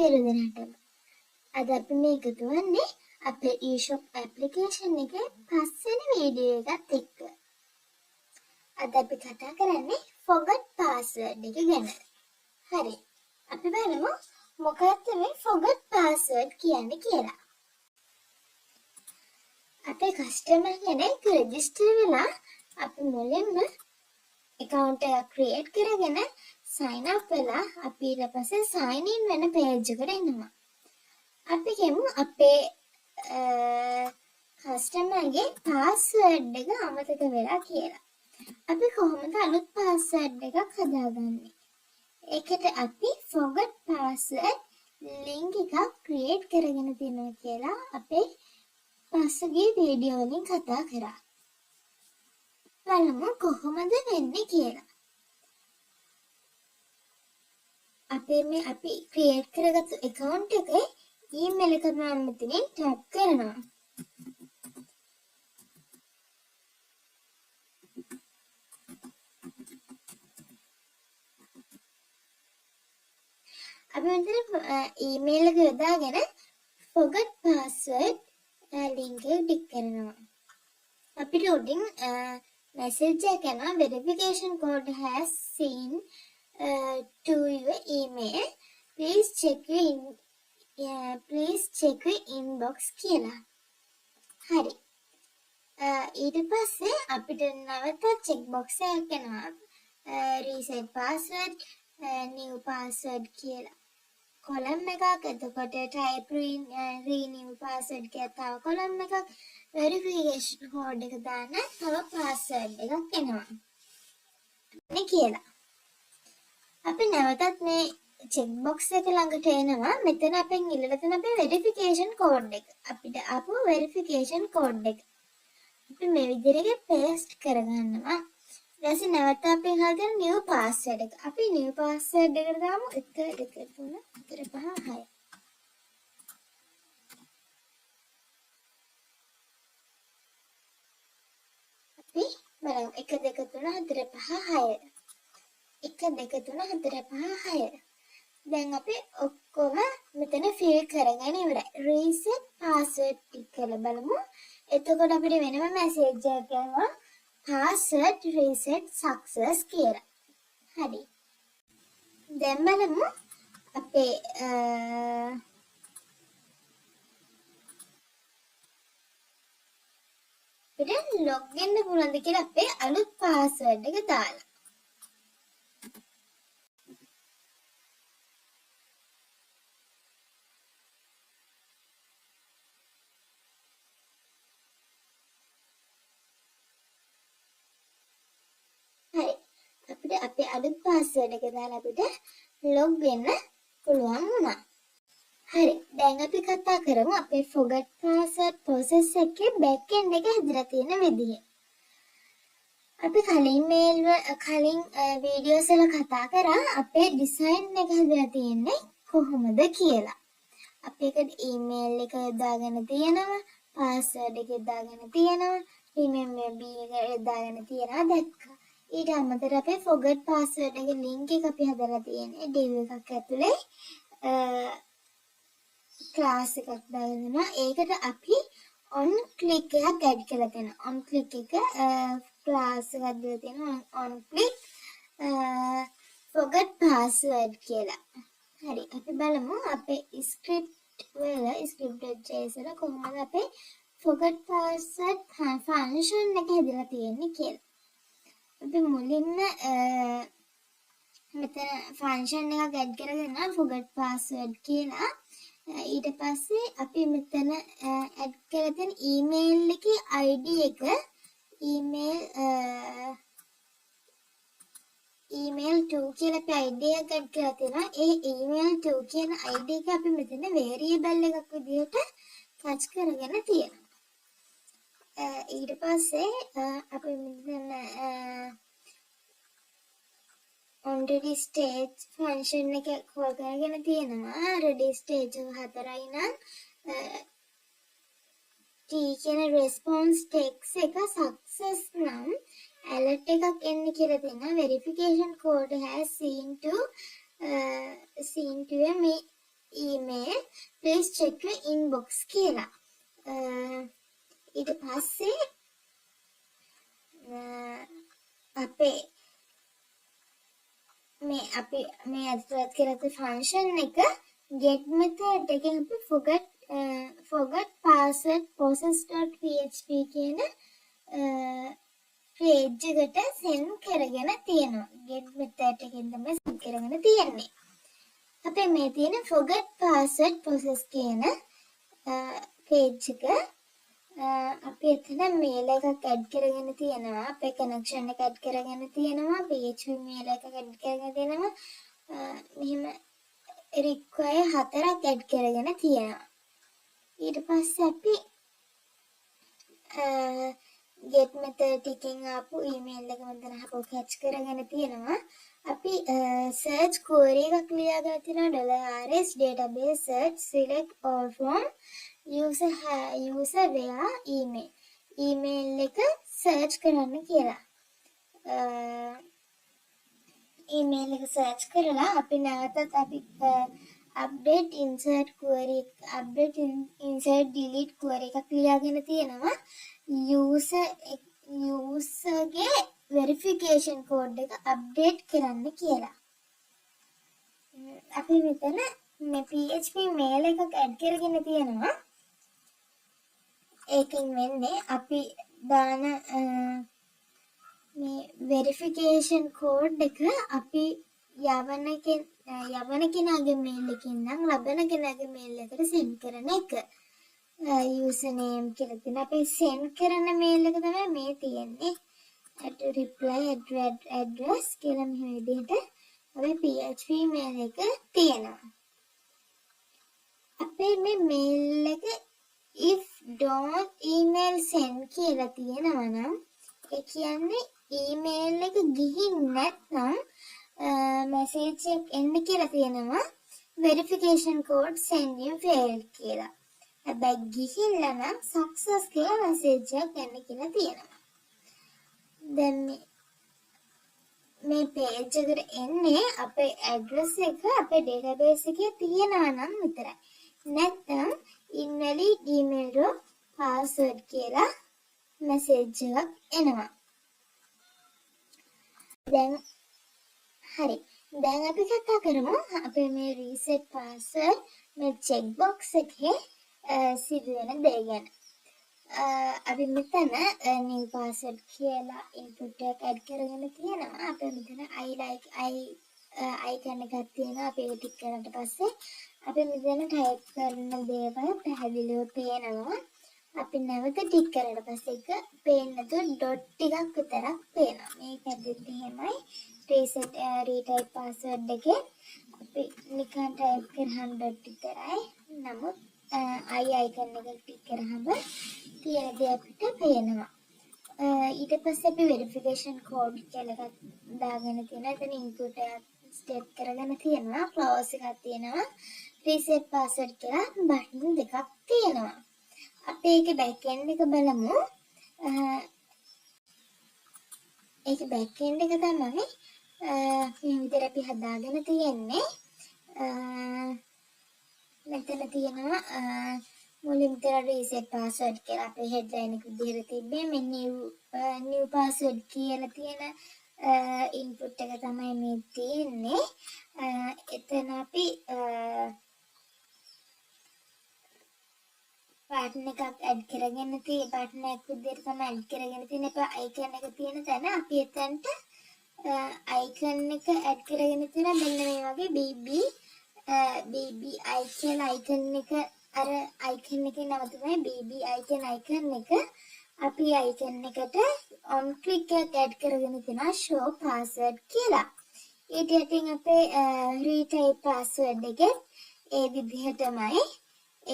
සියලු දෙනාටම. අද අපි මේක දුවන්නේ අපේ eShop application එකේ 5 වෙනි වීඩියෝ එකත් එක්ක. අද අපි කතා කරන්නේ forgot password එක ගැන. හරි. අපි බලමු මොකක්ද මේ forgot password කියන්නේ කියලා. අපේ customer කෙනෙක් register වෙලා අපි මුලින්ම account එක create කරගෙන sign up වෙලා අපි ඊට පස්සේ sign in වෙන page එකට එනවා. අපි කියමු අපේ customer ගේ password එක අමතක වෙලා කියලා. අපි කොහොමද අලුත් password එකක් හදාගන්නේ? ඒකට අපි forgot password link එකක් create කරගෙන තියෙනවා කියලා අපේ පසුගිය වීඩියෝ වලින් කතා කරා. බලමු කොහොමද වෙන්නේ කියලා. අපි create කරගත්තු account එකේ email එක මම මෙතනින් tap කරනවා. අපි මෙතන email එක යොදාගෙන forgot password link එක ටික් කරනවා. අපිට උඩින් message එක එනවා verification code has seen to your email. Please check your inbox කියලා. හරි. ඊට පස්සේ අපිට නැවත check box එකක් එනවා. reset password, new password කියලා. column එකක්, එතකොට type renew password කියලා තව column එකක්, verification code එක දාන්න තව password එකක් එනවා. මේ කියලා. අපි නැවතත් මේ check box එක ළඟට එනවා. මෙතන අපෙන් ඉල්ලලා තියෙන අපේ verification code එක. අපිට ආපු verification code එක. අපි මේ විදිහට paste කරගන්නවා. ඊට නැවත අපි හදන new password එක. අපි new password එකට දාමු 1 2 3 4 5 6. අපි බලමු 1 2 3 4 5 6. 1 2 3 4 5 6. දැන් අපි ඔක්කොම මෙතන fill කරගෙන ඉවරයි. reset password ටික කරලා බලමු. එතකොට අපිට වෙනම message එකක් එනවා. password reset success කියලා. හරි. දැන් බලමු අපේ අපිට log වෙන්න පුළුවන්ද කියලා අපේ අලුත් password එක දාලා. හරි. අපිට අපේ අලුත් password එක දාලා අපිට log වෙන්න පුළුවන් වුණා. හරි. දැන් අපි කතා කරමු අපේ forgot password process එකේ back end එක හදලා තියෙන විදිහ. අපි කලින් වීඩියෝස් වල කතා කරා අපේ design එක හදලා තියෙන්නේ කොහොමද කියලා. අපි ඒකට email එක දාගෙන තියෙනවා, password එක දාගෙන තියෙනවා, remember me එක දාගෙන තියෙනවා දැක්කා. ඊට අමතරව අපේ forgot password එකේ link එක අපි හදලා තියෙන්නේ div එකක් ඇතුලේ class එකක් දාගෙනවා. ඒකට අපි on click එකක් add කරලා තියෙනවා. on click එක class එකක් දාලා තියෙනවා on click forgot password කියලා. හරි. අපි බලමු අපේ script.js වල කොහොමද අපේ forgot password function එක හදලා තියෙන්නේ කියලා. අපි මුලින්ම මෙතන function එකක් add කරගෙන forgot password කියලා. ඊට පස්සේ අපි මෙතන add කරලා තියෙන email එකේ ID එක email2 කියලා අපි ID එකක් add කරලා තියෙනවා. ඒ email2 කියන ID එක අපි මෙතන variable එකක් විදිහට catch කරගෙන තියෙනවා. ඊට පස්සේ අපි මෙතන already stage function එක call කරගෙන තියෙනවා. ready stage එක 4යි නම් T කියන response text එක success නම් alert එකක් එන්නේ කියලා තියෙනවා. verification code has seen to email, please check your inbox කියලා. ඊට පස්සේ අපේ අපි ඇතුළත් කරගත්ත ෆන්ක්ෂන් එක get method එකෙන් අපි forgot password process.php කියන page එකට send කරගෙන තියෙනවා. get method එකෙන් තමයි send කරගෙන තියෙන්නේ. අපේ මේ තියෙන forgot password process කියන page එක අපි එතන මේල් එකක් ඇඩ් කරගෙන තියෙනවා. අපේ කනෙක්ෂන් එක ඇඩ් කරගෙන තියෙනවා. PHP මේල් එකක් ඇඩ් කරගෙන තියෙනවා. මෙහෙම require 4ක් ඇඩ් කරගෙන තියෙනවා. ඊට පස්සේ අපි get method එකෙන් ආපු email එක මෙතන අපෝ catch කරගෙන තියෙනවා. අපි search query එකක් ලියාගෙන තියෙනවා $rs database search select all from user where email එක search කරන්න කියලා. email එක search කරලා අපි නැවතත් අපි update insert delete query එකක් ලියාගෙන තියෙනවා. user ගේ verification code එක update කරන්න කියලා. අපි මෙතන මේ PHP mail එකක් add කරගෙන තියෙනවා. ඒකෙන් වෙන්නේ අපි දාන මේ verification code එක අපි යවන කෙනාගේ mail එකකින් නම් ලබන කෙනාගේ mail එකට send කරන එක. username කියලා තියෙන අපේ send කරන mail එක තමයි මේ තියෙන්නේ. reply address කියලා මෙහෙම විදිහට අපේ PHP mail එක තියෙනවා. අපේ මේ mail එක if don't email send කියලා තියෙනවා නම් ඒ කියන්නේ email එක ගිහින් නැත්නම් message එක එන්න කියලා තියෙනවා verification code sending failed කියලා. හැබැයි ගිහිල්ලා නම් success කියලා message එකක් එන්න කියලා තියෙනවා. දැන් මේ page එකට එන්නේ අපේ address එක අපේ database එකේ තියෙනවා නම් විතරයි. නැත්නම් invalid email password කියලා message එකක් එනවා. දැන් හරි. දැන් අපි කතා කරමු අපේ මේ reset password මේ checkbox එකේ සිදුවෙන දේ ගැන. අපි මෙතන new password කියලා input එකක් add කරගෙන තියෙනවා. අපි මෙතන icon එකක් තියෙනවා. අපි ඒක ටික් කරාට පස්සේ අපි මෙතන type කරන දේවල් පැහැදිලිව පේනවා. අපි නැවත ටික් කරාට පස්සේ ඒක පේන්නේ නැතුව dot ටිකක් විතරක් පේනවා. මේක ඇද්දිත් එහෙමයි. reset retype password එකේ අපි නිකන් type කරාම dot විතරයි. නමුත් icon එක ටික් කරාම තියෙන දේ අපිට පේනවා. ඊට පස්සේ අපි verification code කියලා එකක් දාගෙන තියෙනවා. එතන input එකක් step කරගෙන තියෙනවා. close එකක් තියෙනවා. reset password කියලා button දෙකක් තියෙනවා. අපි ඒකේ back end එක බලමු. ඒකේ back end එක තමයි මේ විදිහට අපි හදාගෙන තියෙන්නේ. මෙතන තියෙනවා මුලින්ම තියෙන reset password කියලා අපේ headline එක විදිහට තිබ්බේ. මේ new password කියලා තියෙන input එක තමයි මේ තියෙන්නේ. එතන අපි button එකක් add කරගෙන button එකක් විදිහට තමයි add කරගෙන තියෙන icon එක තියෙන තැන අපි එතනට icon එක add කරගෙන තියෙන මෙන්න මේ වගේ BBI කියලා icon එක අර icon එකේ නම තමයි BB icon එක අපි icon එකට on click එකක් add කරගෙන තියෙනවා show password කියලා. ඊට යටින් අපේ retype password එකේ ඒ විදිහටමයි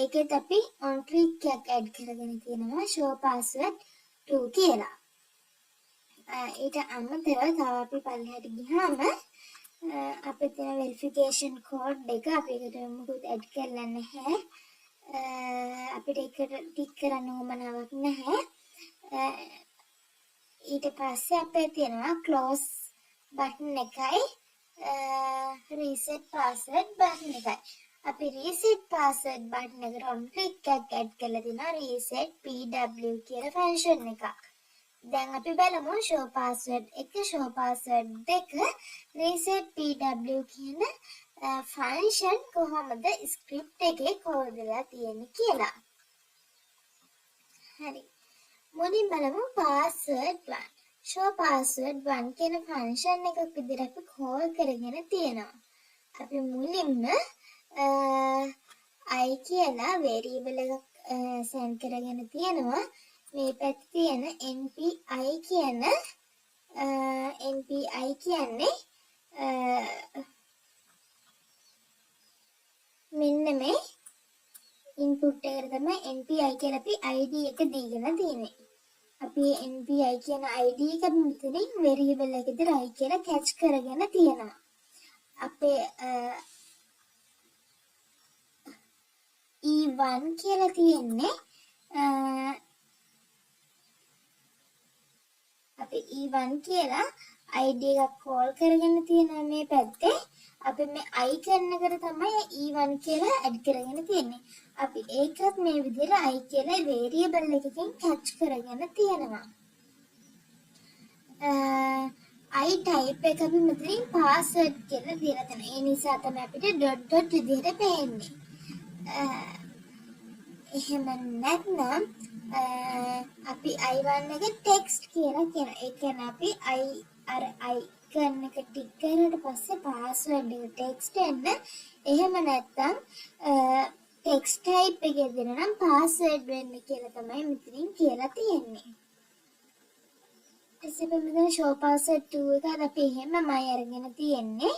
ඒකෙත් අපි on click එකක් add කරගෙන තියෙනවා show password 2 කියලා. ඊට අමතරව තව අපි පල්ලෙහාට ගියාම අපේ තියෙන verification code එක අපි ඒකට මොකද add කරලා නැහැ. අපිට ඒකට ටික් කරන්න ඕමනාවක් නැහැ. ඊට පස්සේ අපේ තියෙනවා close button එකයි reset password button එකයි. අපි reset password button එකට on click එකක් add කරලා තිනවා reset pw කියලා function එකක්. දැන් අපි බලමු show password 1 show password 2 reset pw කියන function කොහොමද script එකේ කොහොමදලා තියෙන්නේ කියලා. හරි. මුලින් බලමු password 1. show password 1 කියන function එකක් විදිහට අපි call කරගෙන තියෙනවා. අපි මුලින්ම I කියලා variable එකක් send කරගෙන තියෙනවා. මේ පැත්තේ තියෙන npi කියන්නේ මෙන්න මේ input එකට තමයි npi කියලා අපි id එක දීගෙන තියෙන්නේ. අපි npi කියන id එක මෙතනින් variable එකේදී i කියලා catch කරගෙන තියෙනවා. අපේ e1 කියලා තියෙන්නේ අපි e1 කියලා id එකක් call කරගෙන තියෙනවා මේ පැත්තේ. අපි මේ i කරන එකට තමයි e1 කියලා add කරගෙන තියෙන්නේ. අපි ඒකත් මේ විදිහට i කියලා variable එකකින් catch කරගෙන තියෙනවා. I type එක අපි මෙතනින් password කියලා දීලා තියෙනවා. ඒ නිසා තමයි අපිට dot විදිහට පේන්නේ. එහෙම නැත්නම් අපි i1 එක text කියලා කියනවා. ඒ කියන්නේ අපි i කරන එක ටික් කරාට පස්සේ password එක text එන්න. එහෙම නැත්නම් text type එකේ දෙන නම් password වෙන්න කියලා තමයි මෙතනින් කියලා තියෙන්නේ. මෙතන show password 2 එක අපි එහෙමමයි අරගෙන තියෙන්නේ.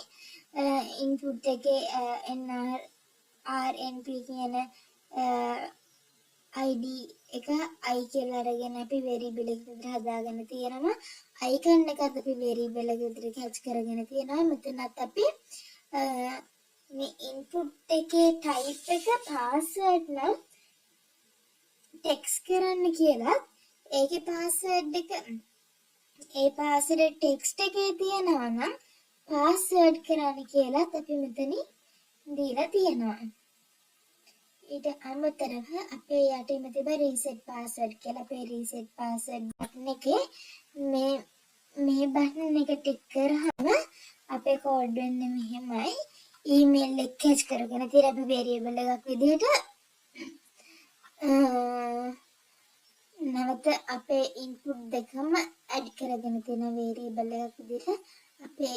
input එකේ rnp කියන id එක i කියලා අරගෙන අපි variable එකකට හදාගෙන තියෙනවා. i කරන එකත් අපි variable එකකට catch කරගෙන තියෙනවා. මෙතනත් අපි මේ input එකේ type එක password නම් text කරන්න කියලා ඒකේ password එක ඒ password text එකේ තියෙනවා නම් password කරන්න කියලා අපි මෙතනින් දීලා තියෙනවා. ඊට අමතරව අපේ යටින් තිබෙන reset password කියලා අපේ reset password button එකේ මේ button එක ටික් කරාම අපේ code වෙන්නේ මෙහෙමයි. email එක catch කරගෙන තියෙන අපි variable එකක් විදිහට නැවත අපේ input දෙකම add කරගෙන තියෙන variable එකක් විදිහට අපේ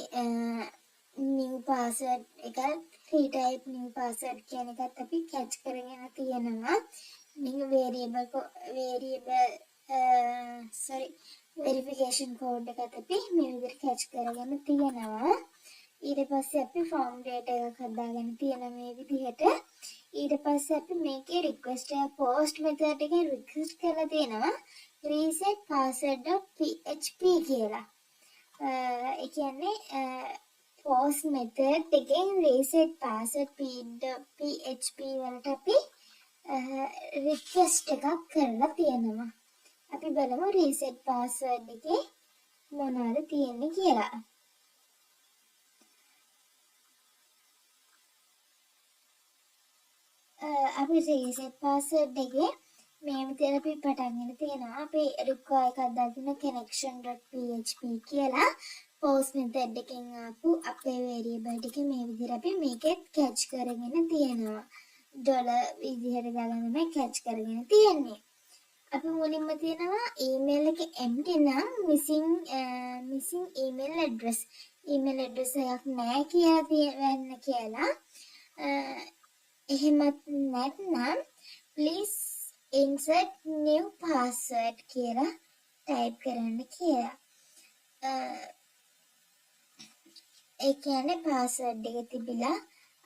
new password එක retype new password කියන එකත් අපි catch කරගෙන තියෙනවා. මේ verification code එකත් අපි මේ විදිහට catch කරගෙන තියෙනවා. ඊට පස්සේ අපි form data එකක් හදාගෙන තියෙන මේ විදිහට. ඊට පස්සේ අපි මේකේ request එක post method එකෙන් request කරලා තියෙනවා reset password.php කියලා. ඒ කියන්නේ post method එකෙන් reset password.php වලට අපි request එකක් කරලා තියෙනවා. අපි බලමු reset password එකේ මොනවද තියෙන්නේ කියලා. අපි reset password එකේ මේ විදිහට අපි පටන් ගන්න තියෙනවා. අපි require එකක් දාගෙන connection.php කියලා post method එකෙන් ආපු අපේ variable ටික මේ විදිහට අපි මේකෙත් catch කරගෙන තියෙනවා. dollar විදිහට දාගෙන තමයි catch කරගෙන තියෙන්නේ. අපි මුලින්ම තියෙනවා email එක empty නම් missing email address එකක් නැහැ කියලා. එහෙමත් නැත්නම් please insert new password කියලා type කරන්න කියලා. ඒ කියන්නේ password එක තිබිලා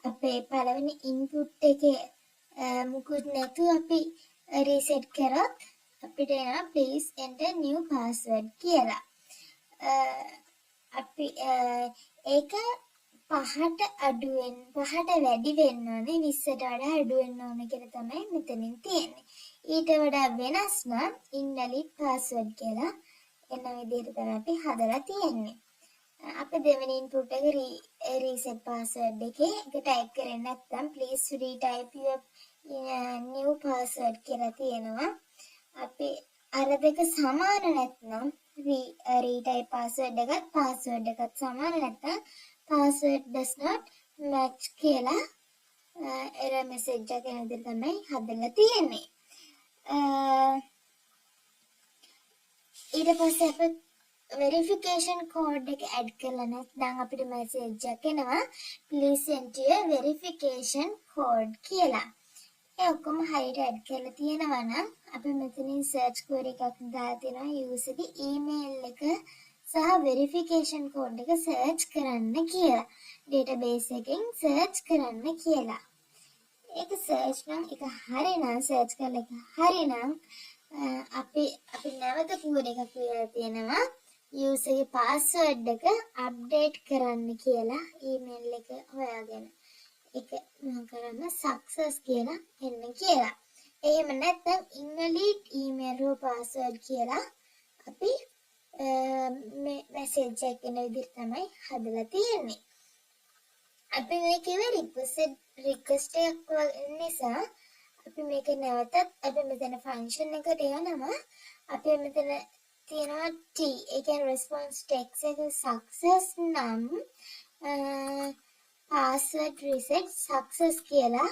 අපේ පළවෙනි input එකේ මුකුත් නැතුව අපි reset කරොත් අපිට එනවා please enter new password කියලා. අපි ඒක 5ට වැඩි වෙන්න ඕනේ 20ට වඩා අඩු වෙන්න ඕනේ කියලා තමයි මෙතනින් තියෙන්නේ. ඊට වඩා වෙනස් නම් invalid password කියලා එන විදිහට තමයි අපි හදලා තියෙන්නේ. අපි දෙවෙනි input එක reset password එකේ ඒක type කරන්නේ නැත්නම් please retype your new password කියලා තියෙනවා. අපි අර දෙක සමාන නැත්නම් retype password එකත් සමාන නැත්නම් password does not match කියලා error message එකක් එන විදිහට තමයි හදලා තියෙන්නේ. ඊට පස්සේ අපි verification code එක add කරලා නැත්නම් අපිට message එකක් එනවා please enter your verification code කියලා. ඒ ඔක්කොම හරියට add කරලා තියෙනවා නම් අපි මෙතනින් search query එකක් දාලා තියෙනවා user ගේ email එක සහ verification code එක search කරන්න කියලා. database එකෙන් search කරන්න කියලා. ඒක search නම් එක හරිනම් search කරලා එක හරිනම් අපි නැවත query එකක් ලියලා තියෙනවා user ගේ password එක update කරන්න කියලා email එක හොයාගෙන. ඒක මම කරන්න success කියලා එන්න කියලා. එහෙම නැත්නම් invalid email or password කියලා අපි මේ message එක එන විදිහට තමයි හදලා තියෙන්නේ. අපි මේකේ request එකක් නිසා අපි මේක නැවතත් අපි මෙතන function එකට යනවා. අපි මෙතන තියෙනවා T ඒ කියන්නේ response text එක success නම් password reset success කියලා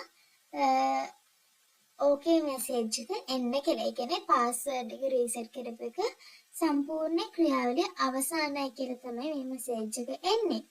okay message එක එන්න කියලා. ඒ කියන්නේ password එක reset කරපු එක සම්පූර්ණ ක්‍රියාවලිය අවසానයි කියලා තමයි මේ message එක එන්නේ.